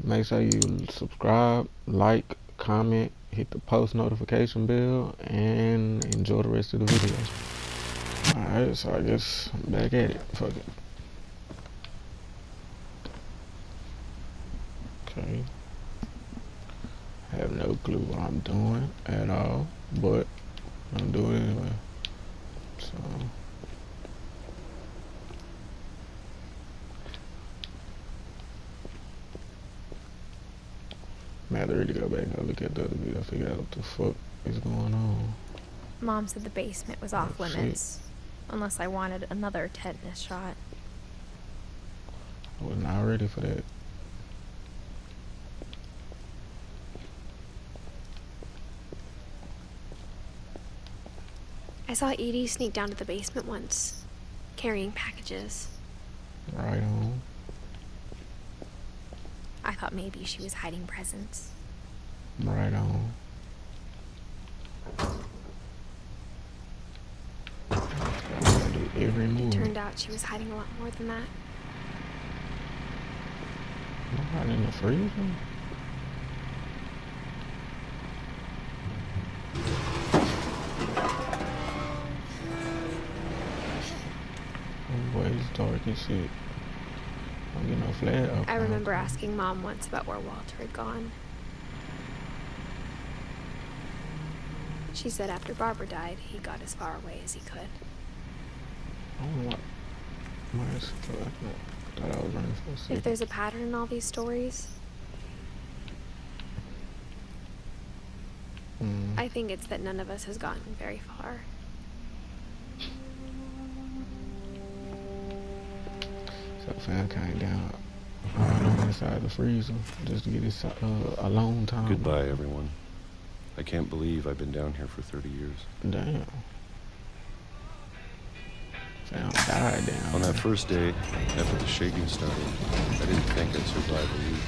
Make sure you subscribe, like, comment, hit the post notification bell, and enjoy the rest of the video. Alright, so I guess I'm back at it. Fuck it. Okay. I have no clue what I'm doing at all, but I'm doing it anyway. So I have to really go back and look at the other video, figure out what the fuck is going on. Mom said the basement was off limits, unless I wanted another tetanus shot. I was not ready for that. I saw Edie sneak down to the basement once, carrying packages. Right on. I thought maybe she was hiding presents. Right on. Every move. It turned out she was hiding a lot more than that. Not in the freezer. Oh boy, it's dark as shit. Don't get no flare up. I remember asking Mom once about where Walter had gone. She said after Barbara died, he got as far away as he could. I don't know what. I thought I was running for a second. If there's a pattern in all these stories, I think it's that none of us has gotten very far. So fam came down right on the side of the freezer just to get his alone time. Goodbye, everyone. I can't believe I've been down here for 30 years. Damn. Fam died down. On that first day, after the shaking started, I didn't think I'd survive a week.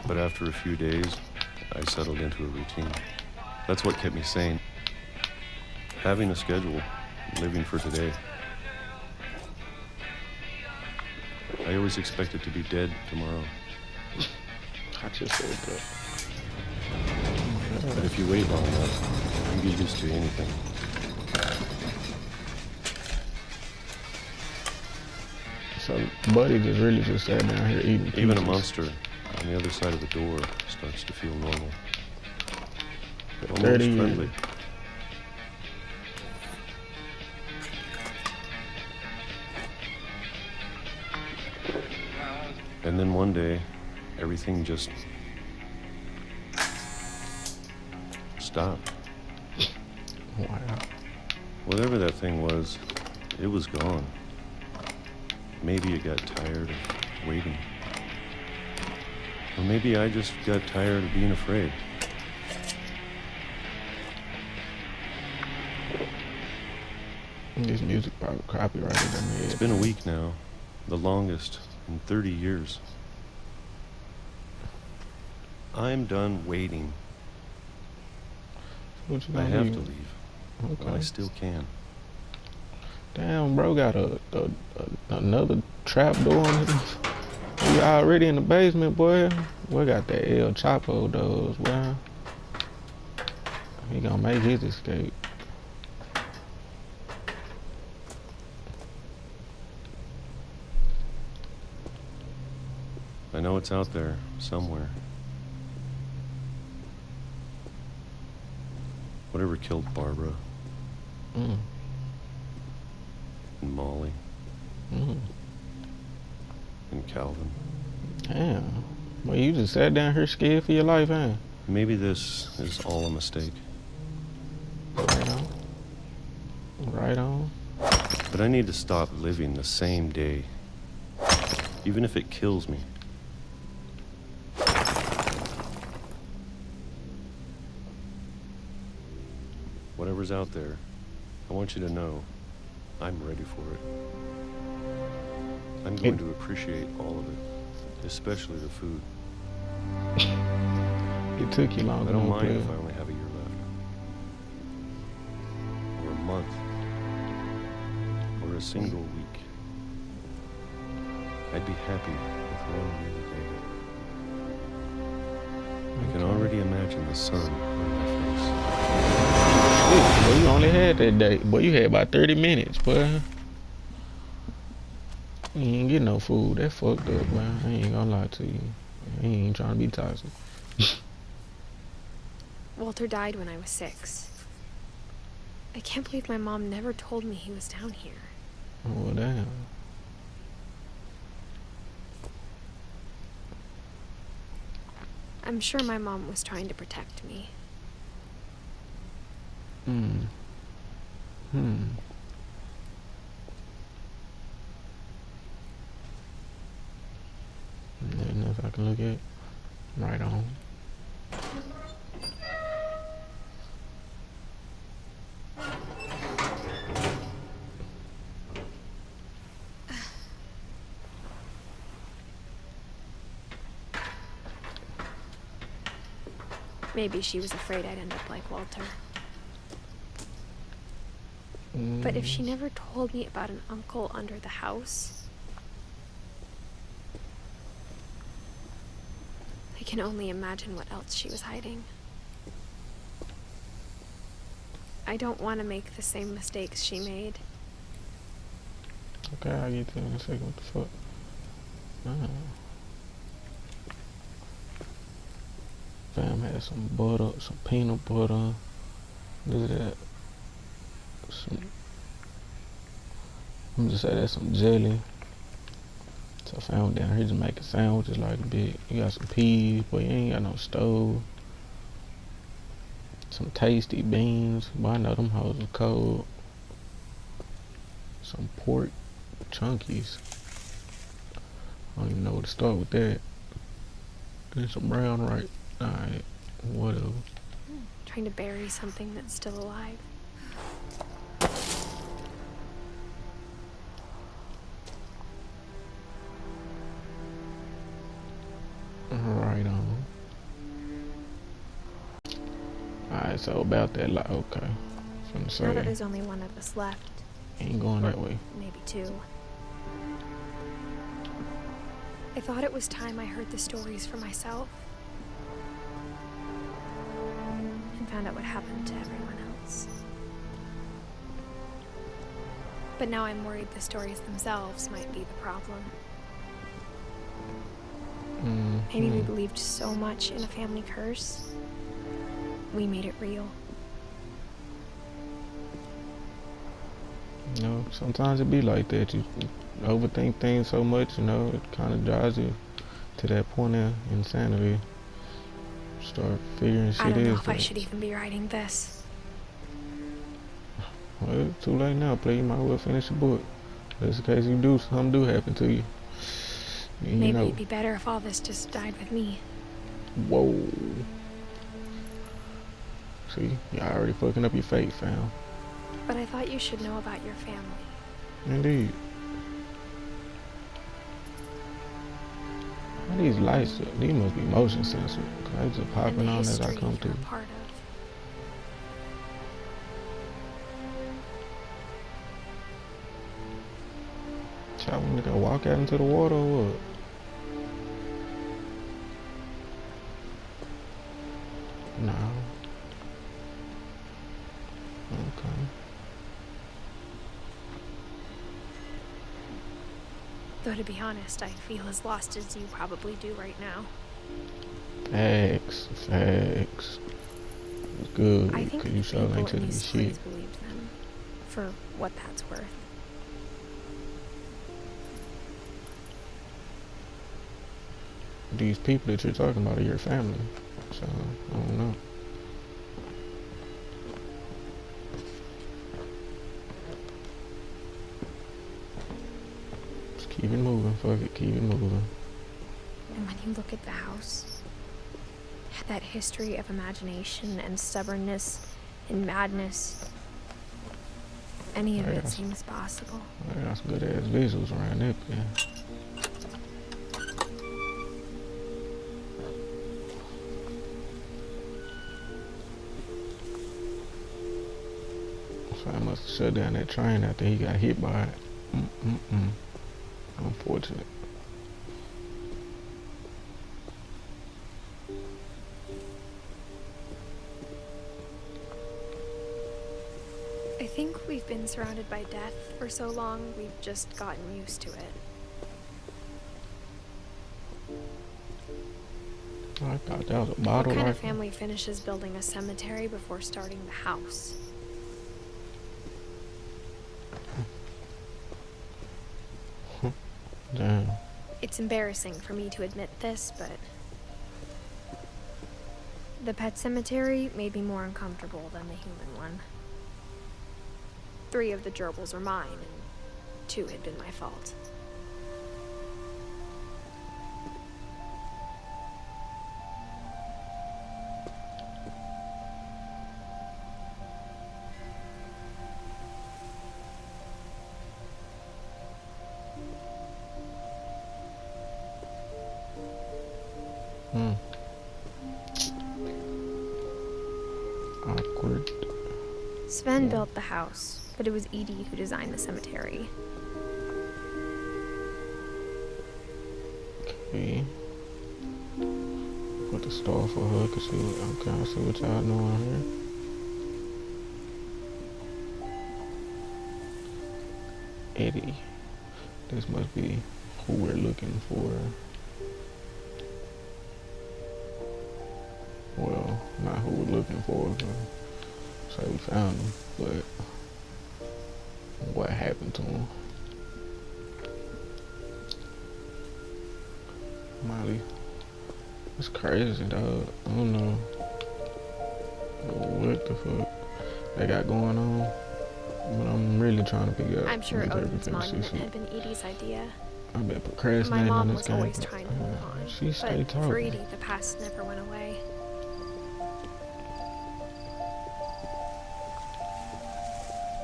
But after a few days, I settled into a routine. That's what kept me sane. Having a schedule, living for today. I always expected to be dead tomorrow. I just said that. But if you wait long enough, you get used to anything. So Buddy just really just sat down here eating pieces. Even a monster on the other side of the door starts to feel normal. Almost friendly. And then one day, everything just stopped. Wow. Whatever that thing was, it was gone. Maybe it got tired of waiting. Or maybe I just got tired of being afraid. This music probably copyrighted in my head. It's been a week now, the longest in 30 years. I'm done waiting. What you I gonna have do? to leave. Okay. Well, I still can. Damn, bro, got another trap door on it. We already in the basement, boy. We got that El Chapo doors, boy. He gonna make his escape. I know it's out there somewhere. Whatever killed Barbara and Molly and Calvin. Damn. Well, you just sat down here scared for your life, huh? Maybe this is all a mistake. Right on. Right on. But I need to stop living the same day, even if it kills me. Whatever's out there, I want you to know I'm ready for it. I'm going to appreciate all of it, especially the food. It took you long I don't enough, mind player. if I only have a year left. Or a month. Or a single week. I'd be happy with one new day. I can already imagine the sun on my face. Boy, you only had that day. Boy, you had about 30 minutes, boy. You ain't get no food. That fucked up, boy. I ain't gonna lie to you. I ain't trying to be toxic. Walter died when I was 6. I can't believe my mom never told me he was down here. Oh, damn. I'm sure my mom was trying to protect me. Nothing else I can look at. Right on. Maybe she was afraid I'd end up like Walter. But if she never told me about an uncle under the house, I can only imagine what else she was hiding. I don't want to make the same mistakes she made. Okay, I'll get to it in a second. What the fuck? Fam had some butter, some peanut butter. Look at that. I'm just say that's some jelly. So I found down here just making sandwiches like a bit. You got some peas, but you ain't got no stove. Some tasty beans, but I know them hoes are cold. Some pork chunkies. I don't even know where to start with that. And some brown rice. Alright, whatever. Trying to bury something that's still alive. Right on. Alright, so about that okay. From the Now that say, there's only one of us left, ain't going that way. maybe 2. I thought it was time I heard the stories for myself. And found out what happened to everyone else. But now I'm worried the stories themselves might be the problem. Maybe we believed so much in a family curse, we made it real. You know, sometimes it be like that. You overthink things so much, you know, it kind of drives you to that point of insanity. Start figuring shit I don't know is if I facts. should even be writing this. Well, it's too late now, play. You might well finish the book. Just in case something do happen to you. You Maybe know. it'd be better if all this just died with me. Whoa. See, you're already fucking up your fate, fam. But I thought you should know about your family. Indeed. How these lights, these must be motion sensor. Cause I just And popping the on as I history come you're through. a part of. Y'all want to go walk out into the water or what? No. Okay. Though to be honest, I feel as lost as you probably do right now. Facts. It's good. I think Cause the you sure people ain't in telling me these shit. stories believed them, for what that's worth. These people that you're talking about are your family. So, I don't know. Just keep it moving. Fuck it. Keep it moving. And when you look at the house, it had that history of imagination and stubbornness and madness. Any of it seems possible. I got some good ass visuals around there, yeah. I must have shut down that train after he got hit by it. Unfortunate. I think we've been surrounded by death for so long, we've just gotten used to it. I thought that was a bottle. What kind of rifle. family finishes building a cemetery before starting the house? Damn. It's embarrassing for me to admit this, but the pet cemetery made me more uncomfortable than the human one. 3 of the gerbils are mine, and 2 had been my fault. Awkward. Sven built the house, but it was Edie who designed the cemetery. Okay. Put the star for her, cause okay, I see what y'all doing here. Eddie. This must be who we're looking for. Well, not who we're looking for, so we found him, but what happened to him? Molly, it's crazy, dog. I don't know what the fuck they got going on, but I'm really trying to figure out. I'm sure Odin's monument had been Edie's idea. I've been My procrastinating on mom this was game. always trying to move on, She stayed but for talking. Edie, the past never went away.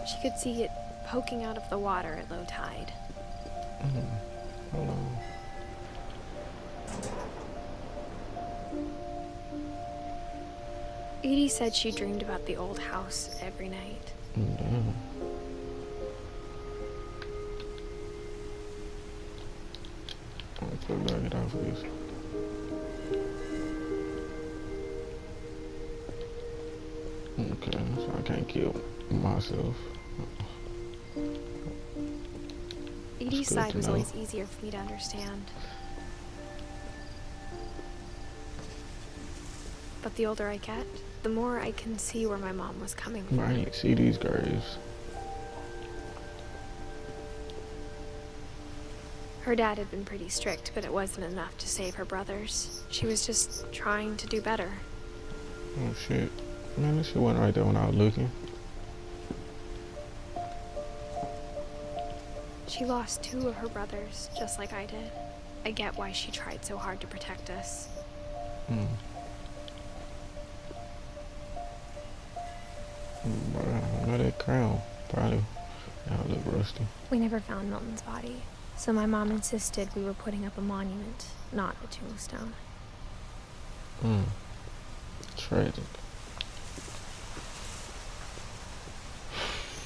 She could see it poking out of the water at low tide. Hold on. Edie said she dreamed about the old house every night. Damn. Let's get off of this. Okay, so I can't kill myself. Edie's good side to was know. always easier for me to understand. But the older I get, the more I can see where my mom was coming from. Right, see these graves. Her dad had been pretty strict, but it wasn't enough to save her brothers. She was just trying to do better. Oh shit. Man, this shit wasn't right there when I was looking. She lost 2 of her brothers, just like I did. I get why she tried so hard to protect us. I know that crown probably look rusty. We never found Milton's body, so my mom insisted we were putting up a monument, not a tombstone. Tragic.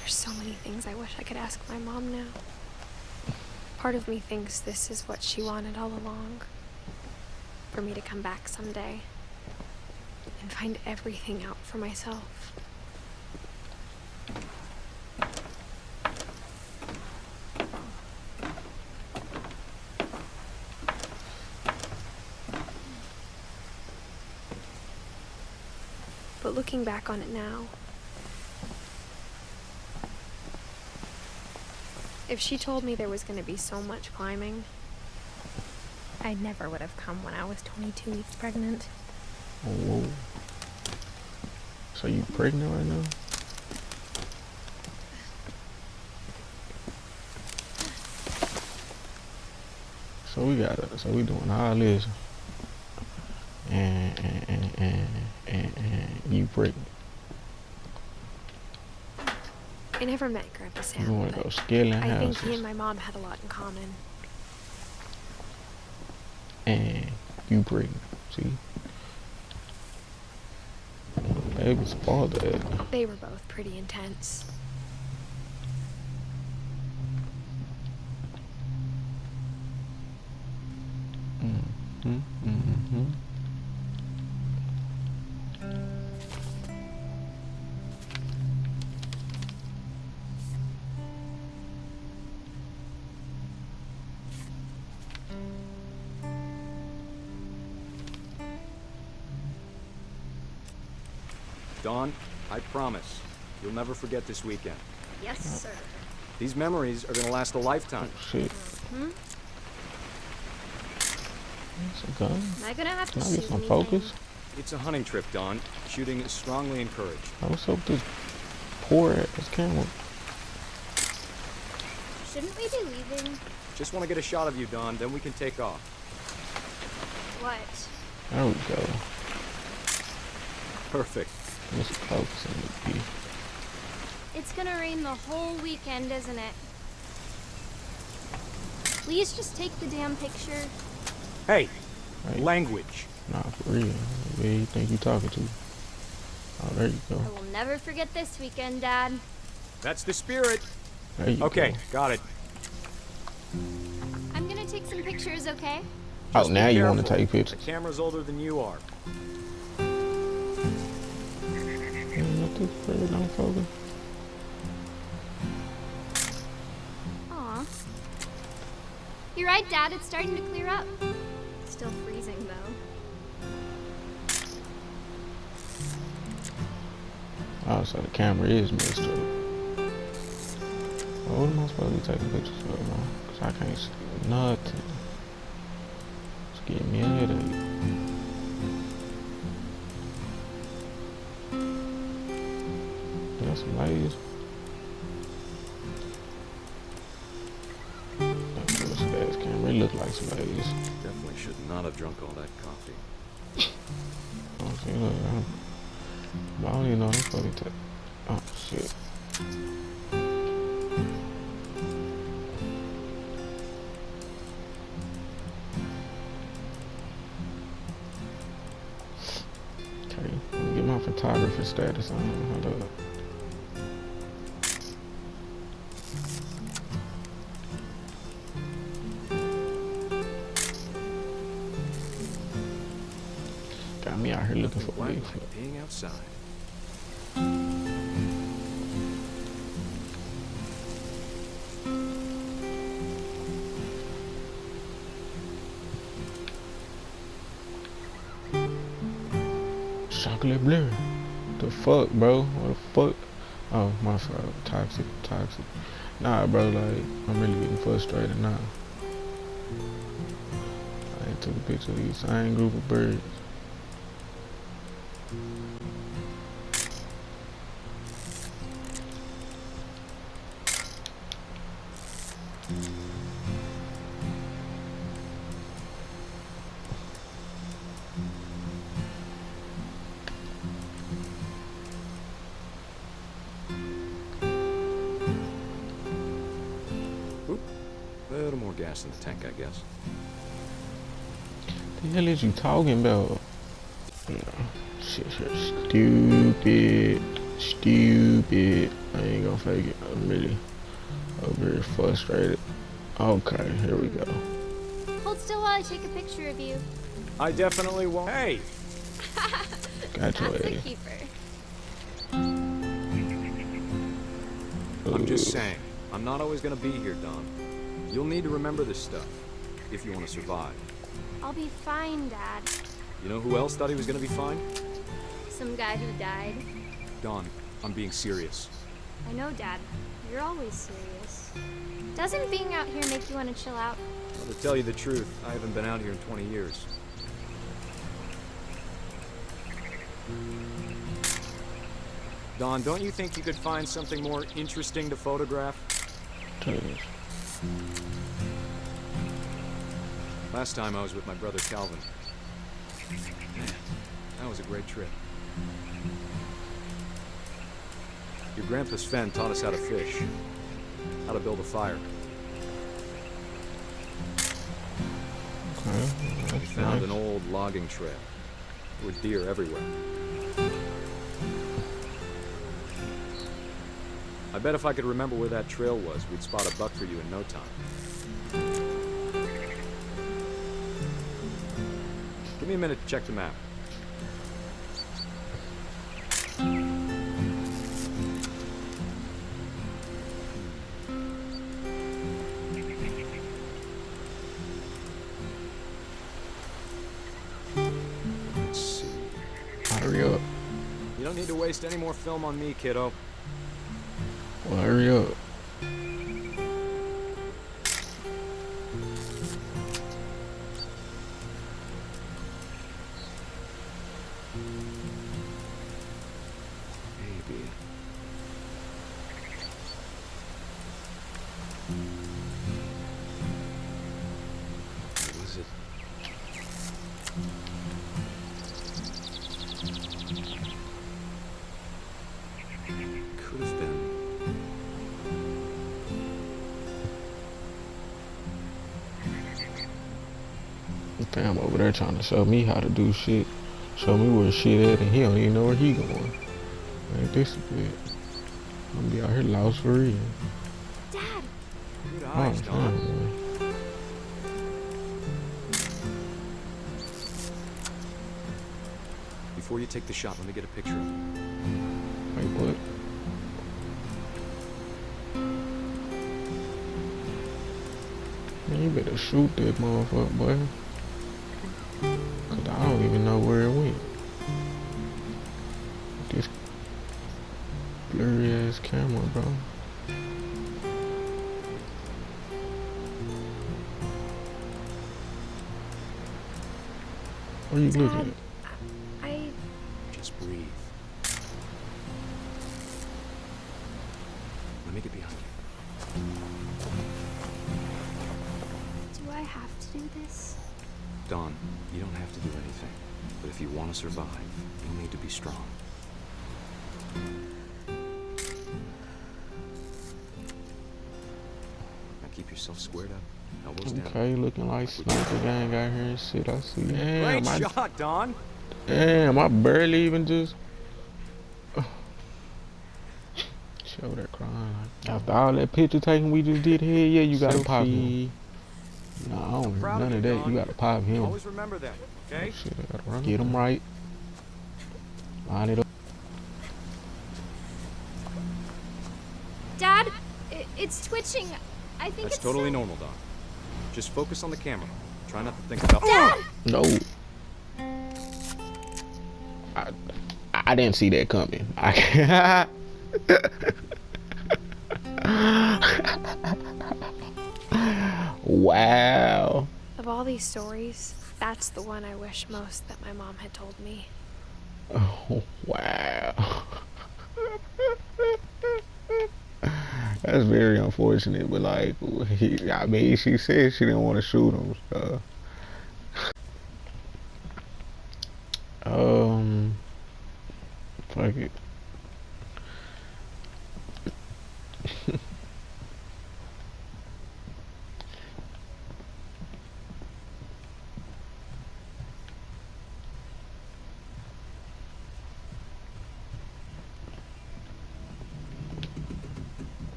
There's so many things I wish I could ask my mom now. Part of me thinks this is what she wanted all along. For me to come back someday and find everything out for myself. But looking back on it now, if she told me there was going to be so much climbing, I never would have come when I was 22 weeks pregnant. Whoa. So you pregnant right now? So we doing all this, and you pregnant. I never met Grandpa Sam, You wanna go but scaling I think houses, he and my mom had a lot in common. and you pregnant. See, baby's father. They were both pretty intense. Mm-hmm. Dawn, I promise, you'll never forget this weekend. Yes, sir. These memories are gonna last a lifetime. Shit. Hmm? That's a gun. Am I gonna have to Can I shoot get some anything? focus? It's a hunting trip, Dawn. Shooting is strongly encouraged. What's up with this poor ass camera? Shouldn't we be leaving? Just want to get a shot of you, Dawn, then we can take off. What? There we go. Perfect. Let's focus on the B. It's gonna rain the whole weekend, isn't it? Please just take the damn picture. Hey, Right. language. Nah, for real. Where you think you talking to? Oh, there you go. I will never forget this weekend, Dad. That's the spirit. There you Okay, go. got it. I'm gonna take some pictures, okay? Oh, Just be now you want to careful. take The pictures. camera's older than you are. Let this bird don't focus. Aw. You're right, Dad. It's starting to clear up. Still freezing, though. Oh, so the camera is messed up. Well, what am I supposed to be taking pictures of, man? Because I can't see nothing. It's getting me a headache. Got some ladies. That's what this camera. It look like some ladies. Definitely should not have drunk all that coffee. Okay, look, I don't even know this fucking take. Oh, shit. Okay, let me get my photographer status on. Hold up. Got me out here looking for Nothing Bigfoot. like being outside. Chocolate blur. The fuck, bro? What the fuck? Oh, my fault. Toxic. Nah, bro, like, I'm really getting frustrated now. I ain't took a picture of these same group of birds. Oop. A little more gas in the tank, I guess. The hell is you talking about? No. Shit, stupid. I ain't gonna fake it. I'm really over here frustrated. Okay, here we go. Hold still while I take a picture of you. I definitely won't. Hey! Got your That's a ass. keeper. I'm just saying, I'm not always gonna be here, Don. You'll need to remember this stuff, if you want to survive. I'll be fine, Dad. You know who else thought he was gonna be fine? Some guy who died. Don, I'm being serious. I know, Dad. You're always serious. Doesn't being out here make you want to chill out? Well, to tell you the truth, I haven't been out here in 20 years. Don, don't you think you could find something more interesting to photograph? Last time I was with my brother Calvin. Man, that was a great trip. Your grandpa Sven taught us how to fish, how to build a fire. Okay, We that's found nice. an old logging trail. There were deer everywhere. I bet if I could remember where that trail was, we'd spot a buck for you in no time. Give me a minute to check the map. Let's see. Hurry up. You don't need to waste any more film on me, kiddo. Well, hurry up. Maybe. What was it? Could have been. Damn, over there trying to show me how to do shit. Show me where shit at, and he don't even know where he going. Ain't this a bit? I'm gonna be out here lost for real. Dad! Good Oh, eyes, Don. man. Before you take the shot, let me get a picture of you. Wait, what? Man, you better shoot that motherfucker, boy. Cause I don't even know where it went. This blurry ass camera, bro. What are you looking Dad, at? I... Just breathe. Let me get behind you. Do I have to do this? Don, you don't have to do anything. But if you want to survive, you'll need to be strong. Now keep yourself squared up. Elbows down. Okay, looking like sniper gang out here and shit. I see. Damn, Great shot, Don. damn, I barely even just. Show that crying. After all that picture taking we just did here, yeah, you gotta pop him. No, I don't proud none of of you, that. Don. You gotta pop him. Always remember that, okay? Shit, I gotta run. Get him right. Line it up. Dad, it's twitching. I think That's it's totally so- normal, Don. Just focus on the camera. Try not to think about. Dad! No. I didn't see that coming. Wow. Of all these stories, that's the one I wish most that my mom had told me. Oh, wow. That's very unfortunate, but like, I mean, she said she didn't want to shoot him. So. Fuck it.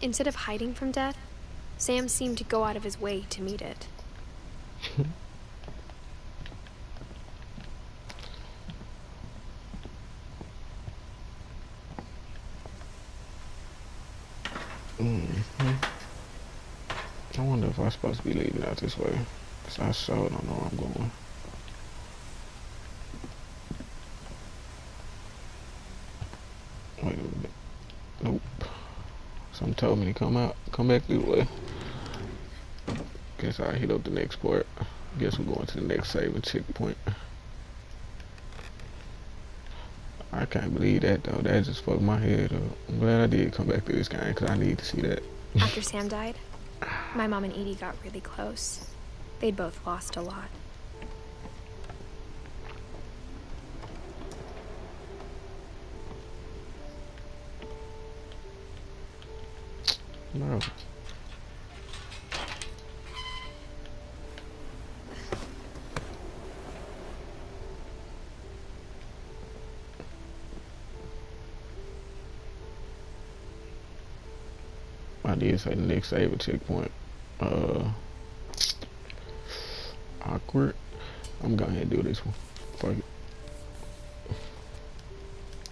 Instead of hiding from death, Sam seemed to go out of his way to meet it. I wonder if I'm supposed to be leaving out this way. Cause I sure don't know where I'm going. Wait a minute. Nope. Something told me to come back this way. Guess I'll hit up the next port. Guess we're going to the next saving checkpoint. I can't believe that though. That just fucked my head up. I'm glad I did come back to this game because I need to see that. After Sam died, my mom and Edie got really close. They'd both lost a lot. No. I did say the next saving checkpoint. Awkward. I'm going ahead and do this one. Fuck it.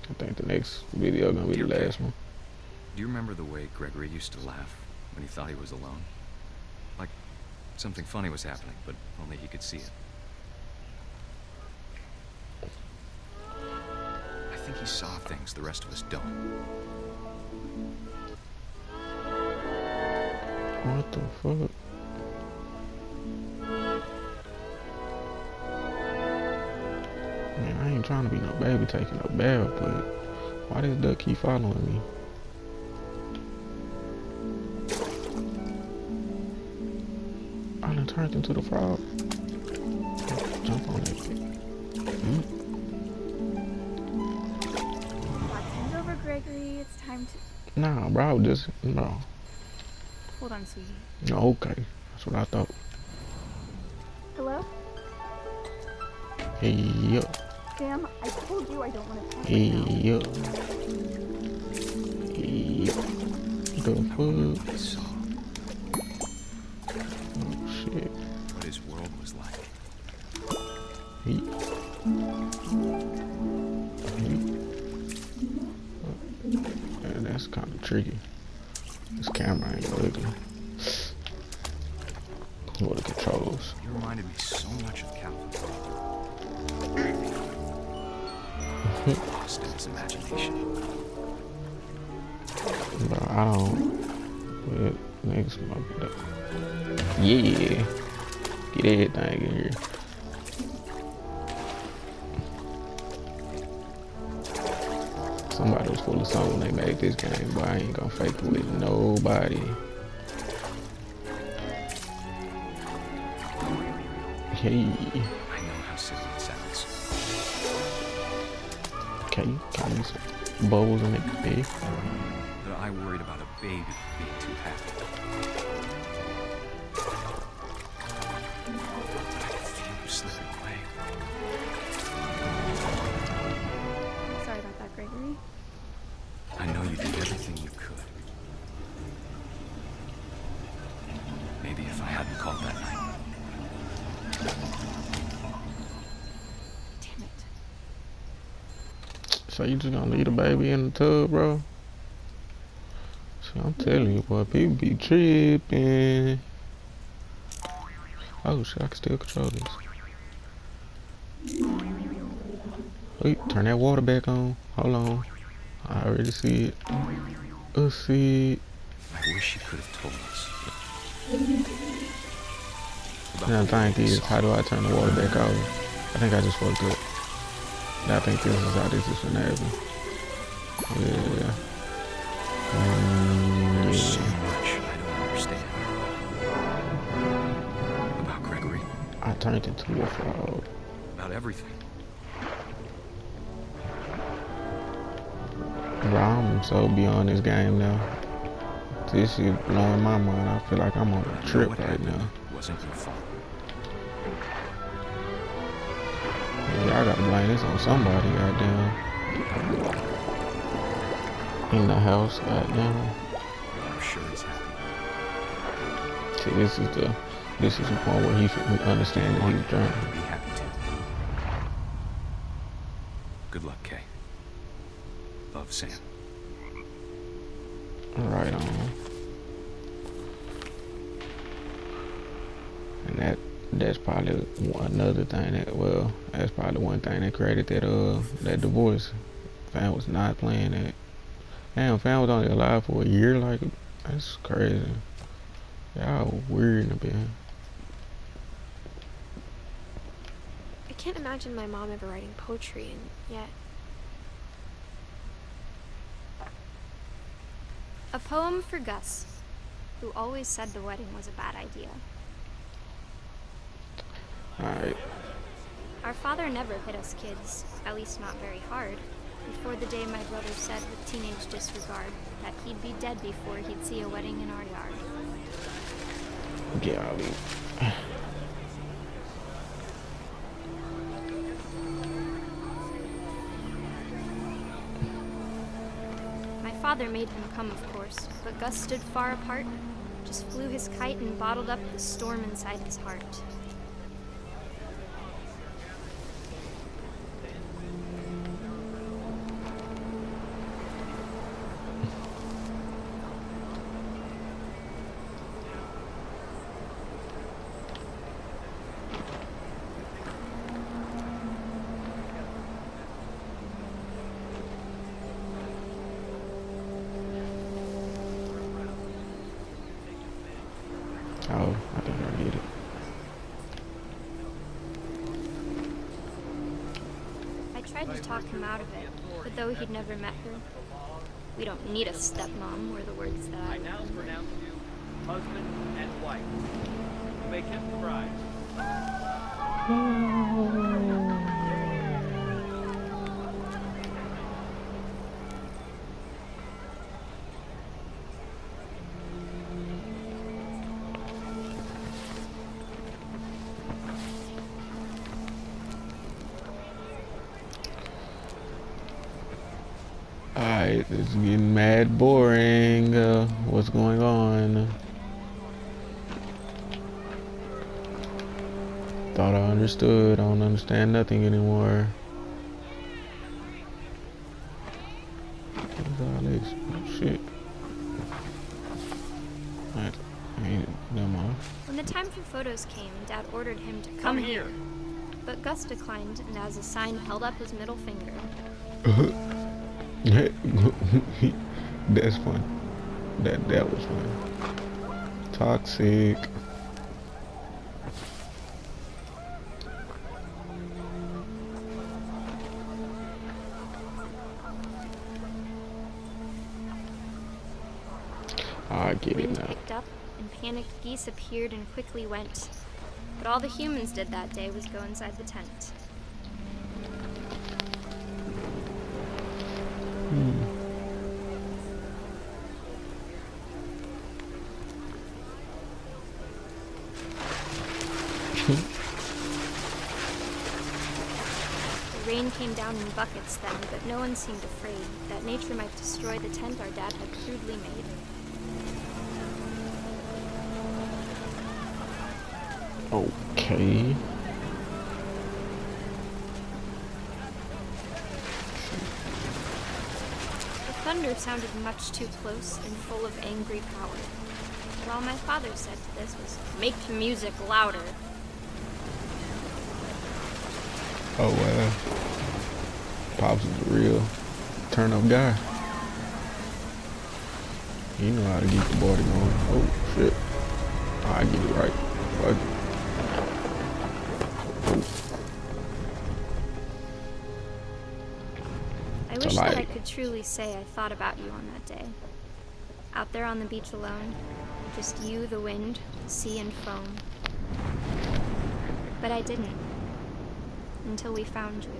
I think the next video gonna be the last one. Do you remember the way Gregory used to laugh when he thought he was alone? Like something funny was happening, but only he could see it. I think he saw things the rest of us don't. What the fuck? Man, I ain't trying to be no baby taking no bath, but why does duck keep following me? I done turned into the frog. Jump on that shit. Watching's over, Gregory. It's time to... Nah, bro, just, no. Hold on, sweetie. No, okay. That's what I thought. Hello? Hey, yo. Sam, I told you I don't want to talk Hey, right now. yo. Hey, yo. The fuck? I saw Oh, shit. what his world was like. Hey. Man, that's kind of tricky. This camera ain't looking. What the controls? You reminded me so much of Calvin. Lost in his imagination. Bro, I don't. But niggas smoke it up. Yeah. Get everything in here. Somebody was full of something when they made this game, but I ain't gonna fake it with nobody. Hey. I know how silly it sounds. Okay, got me some bubbles in it, babe. But I worried about a baby being too happy. But I could feel her slipping away. Sorry about that, Gregory. I know you did everything you could. Maybe if I hadn't called that night. Damn it. So you just gonna leave the baby in the tub, bro? So I'm telling you, boy, people be tripping. Oh shit, I can still control this. Wait, turn that water back on. Hold on. I already see it. Let's see it. I wish you could have told us. Now the thing is, how do I turn the water back off? I think I just fucked up. I think this is how this is gonna happen. Yeah. There's so Yeah. much I don't understand. About Gregory. I turned into a frog. About everything. Bro, I'm so beyond this game now. This shit blowing my mind. I feel like I'm on a I know trip what right happened now. wasn't your fault. Yeah, I gotta blame this on somebody, goddamn. In the house, goddamn. I'm sure he's happy. See, this is the point where he should understand that he's drunk. To be happy too. Good luck, Kay. Love, Sam. Right on. And that's probably another thing that's probably one thing that created that divorce. Fan was not playing that. Damn, Fan was only alive for a year, like, that's crazy. Y'all weird in a bit. I can't imagine my mom ever writing poetry, and yet... A poem for Gus, who always said the wedding was a bad idea. Alright. Our father never hit us kids, at least not very hard, before the day my brother said with teenage disregard that he'd be dead before he'd see a wedding in our yard. Get out of here. My father made him come, of course, but Gus stood far apart, just flew his kite and bottled up the storm inside his heart. tried to talk him out of it, but though he'd never met her, "We don't need a stepmom," were the words that I now remember. pronounce you husband and wife. You may kiss the bride. Alright, it's getting mad boring. What's going on? Thought I understood. I don't understand nothing anymore. What's all this? Oh, shit. Alright, never mind. When the time for photos came, Dad ordered him to come here. But Gus declined, and as a sign held up his middle finger. That's fun. That was fun. Toxic. I get it Wind now. picked up, and panicked geese appeared and quickly went. But all the humans did that day was go inside the tent. The rain came down in buckets then, but no one seemed afraid that nature might destroy the tent our dad had crudely made. Okay. The thunder sounded much too close and full of angry power. But all my father said to this was, "Make the music louder." Oh wow. Pops is a real turn up guy. You know how to get the party going. Oh shit. I get it right. Fuck it. I wish that I could truly say I thought about you on that day. Out there on the beach alone, just you, the wind, the sea, and foam. But I didn't. Until we found you.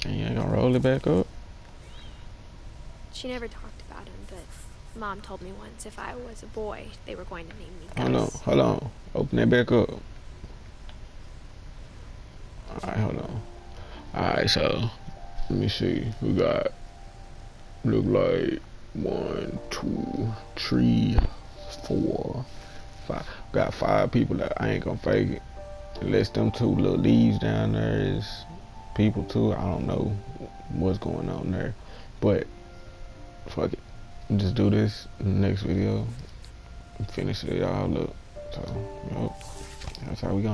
And you ain't gonna roll it back up? She never talked about him, but Mom told me once if I was a boy, they were going to name me Gus. Hold on. Open that back up. Alright, hold on. Alright, so let me see. We got look like 1, 2, 3, 4, 5. Got 5 people that I ain't gonna fake it. Unless them 2 little leaves down there is people too. I don't know what's going on there. But fuck it. Just do this in the next video. Finish it all up. So, that's how we going.